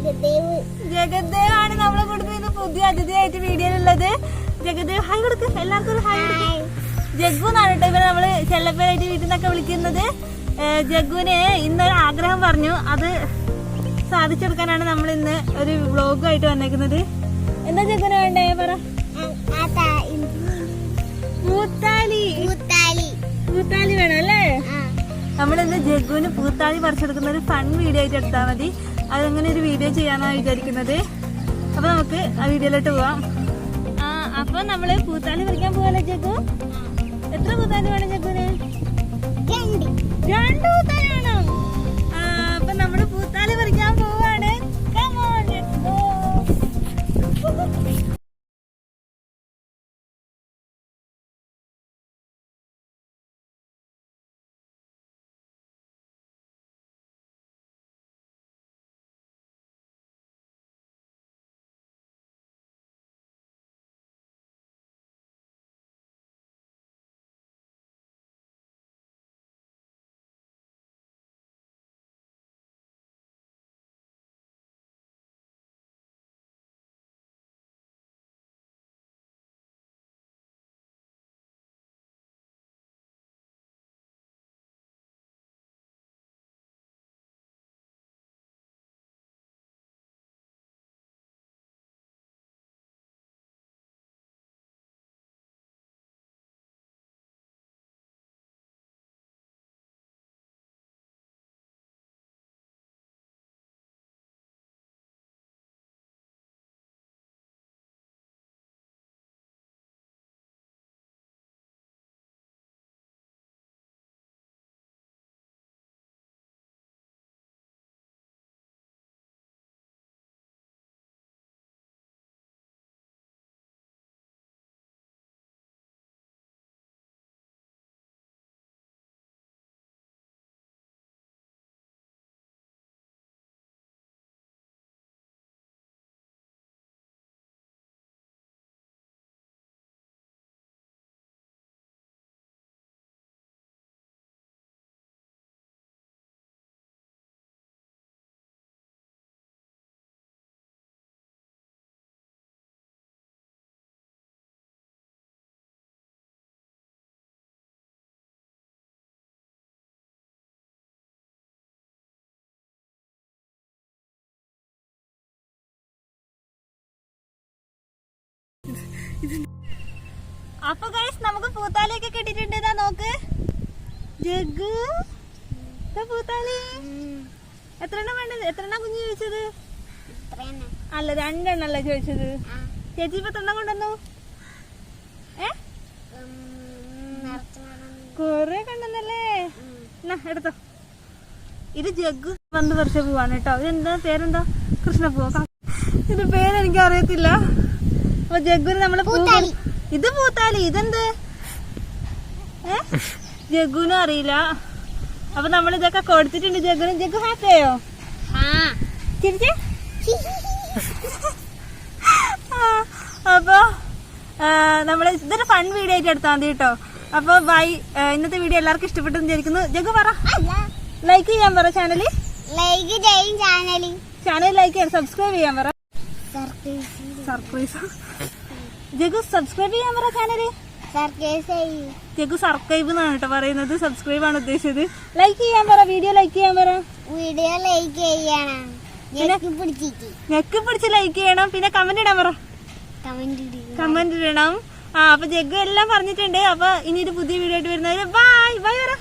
ജഗദേവ് ആണ് നമ്മളെ കൊടുക്കുന്ന പുതിയ അതിഥിയായിട്ട് വീഡിയോയിലുള്ളത്. ജഗദേവ് ഹായ് കൊടുക്ക്, എല്ലാവർക്കും ഹായ് കൊടുക്ക്. ജഗ്ഗു എന്നാണ് കേട്ടോ ഇവരെ നമ്മള് ചെല്ലപ്പേരായിട്ട് വീട്ടിൽ നിന്നൊക്കെ വിളിക്കുന്നത്. ജഗ്ഗുവിന് ഇന്നൊരു ആഗ്രഹം പറഞ്ഞു, അത് സാധിച്ചെടുക്കാനാണ് നമ്മൾ ഇന്ന് ഒരു വ്ളോഗുമായിട്ട് വന്നേക്കുന്നത്. എന്താ ജഗ്ഗുവിന് വേണ്ടേ പറ? പൂത്താലി വേണം അല്ലേ? നമ്മളിന്ന് ജഗ്ഗുവിന് പൂത്താലി പറിച്ചെടുക്കുന്ന ഒരു ഫൺ വീഡിയോ ആയിട്ട് എടുത്താൽ മതി. അതങ്ങനെ ഒരു വീഡിയോ ചെയ്യാനാണ് വിചാരിക്കുന്നത്. അപ്പൊ നമുക്ക് ആ വീഡിയോയിലോട്ട് പോവാം. അപ്പൊ നമ്മള് പൂത്താലി പറിക്കാൻ പോവാല്ലേ ജഗ്ഗു? എത്ര പൂത്താലി വേണം ജഗ്ഗുവിന്? 2 പൂത്താലി വേണം. അപ്പൊ നമ്മള് പൂത്താലി പറിക്കാൻ പോവാണ്. Come on, let's go. അപ്പൊ ഗൈസ് നമുക്ക് പൂത്താലിയൊക്കെ കിട്ടിയിട്ടുണ്ട്. ഇതാ നോക്ക് ജഗ്ഗു, പൂത്താലി എത്രണ്ണം വേണ്ടത്? എത്രണ്ണം കുഞ്ഞു ചോദിച്ചത്? അല്ല 2 എണ്ണല്ലേ ചോദിച്ചത്. ചേച്ചി ഇപ്പൊ 3 കൊണ്ടുവന്നു. കൊറേ കണ്ടെന്നല്ലേ? എടുത്തോ. ഇത് ജഗ്ഗു വന്ന് പറിച്ച പൂവാണ് കേട്ടോ. ഇതെന്താ പേരെന്താ? കൃഷ്ണപ്പൂവ. ഇതിന്റെ പേരെനിക്ക് അറിയത്തില്ല. അപ്പൊ ജഗ്ഗുന് നമ്മള് ഇത് പൂത്താലി, ഇതെന്ത് ജഗ്ഗുനും അറിയില്ല. അപ്പൊ നമ്മൾ ഇതൊക്കെ കൊടുത്തിട്ടുണ്ട് ജഗ്ഗുന്. ജഗ്ഗു ഹാപ്പിയായോ? ചിരിച്ചേ. അപ്പൊ നമ്മള് ഇതൊരു ഫൺ വീഡിയോ ആയിട്ട് എടുത്താൽ മതി കേട്ടോ. അപ്പൊ ബൈ. ഇന്നത്തെ വീഡിയോ എല്ലാവർക്കും ഇഷ്ടപ്പെട്ടെന്ന് വിചാരിക്കുന്നു. ജഗ്ഗു പറ, ലൈക്ക് ചെയ്യാൻ പറ. ചാനല് ലൈക്ക് ചെയ്യും. ചാനൽ ലൈക്ക് ചെയ്യാൻ, സബ്സ്ക്രൈബ് ചെയ്യാൻ പറ. സർപ്രൈസ്. ജഗ്ഗു സബ്സ്ക്രൈബ് ചെയ്യാൻ പറ ചാനല്. ജഗ്ഗു സർക്കൈബ് എന്നാണ് കേട്ടോ പറയുന്നത്, സബ്സ്ക്രൈബ് ആണ് ഉദ്ദേശിച്ചത്. ലൈക്ക് ചെയ്യാൻ പറ, വീഡിയോ ലൈക്ക് ചെയ്യാൻ പറ. നെക്ക് പിടിച്ച് ലൈക്ക് ചെയ്യണം. പിന്നെ കമന്റ് ഇടാൻ പറ. കമന്റ് ഇടണം. അപ്പൊ ജഗ്ഗു എല്ലാം പറഞ്ഞിട്ടുണ്ട്. അപ്പൊ ഇനി ഒരു പുതിയ വീഡിയോ ആയിട്ട് വരുന്നവര് ബൈ ബൈ പറ.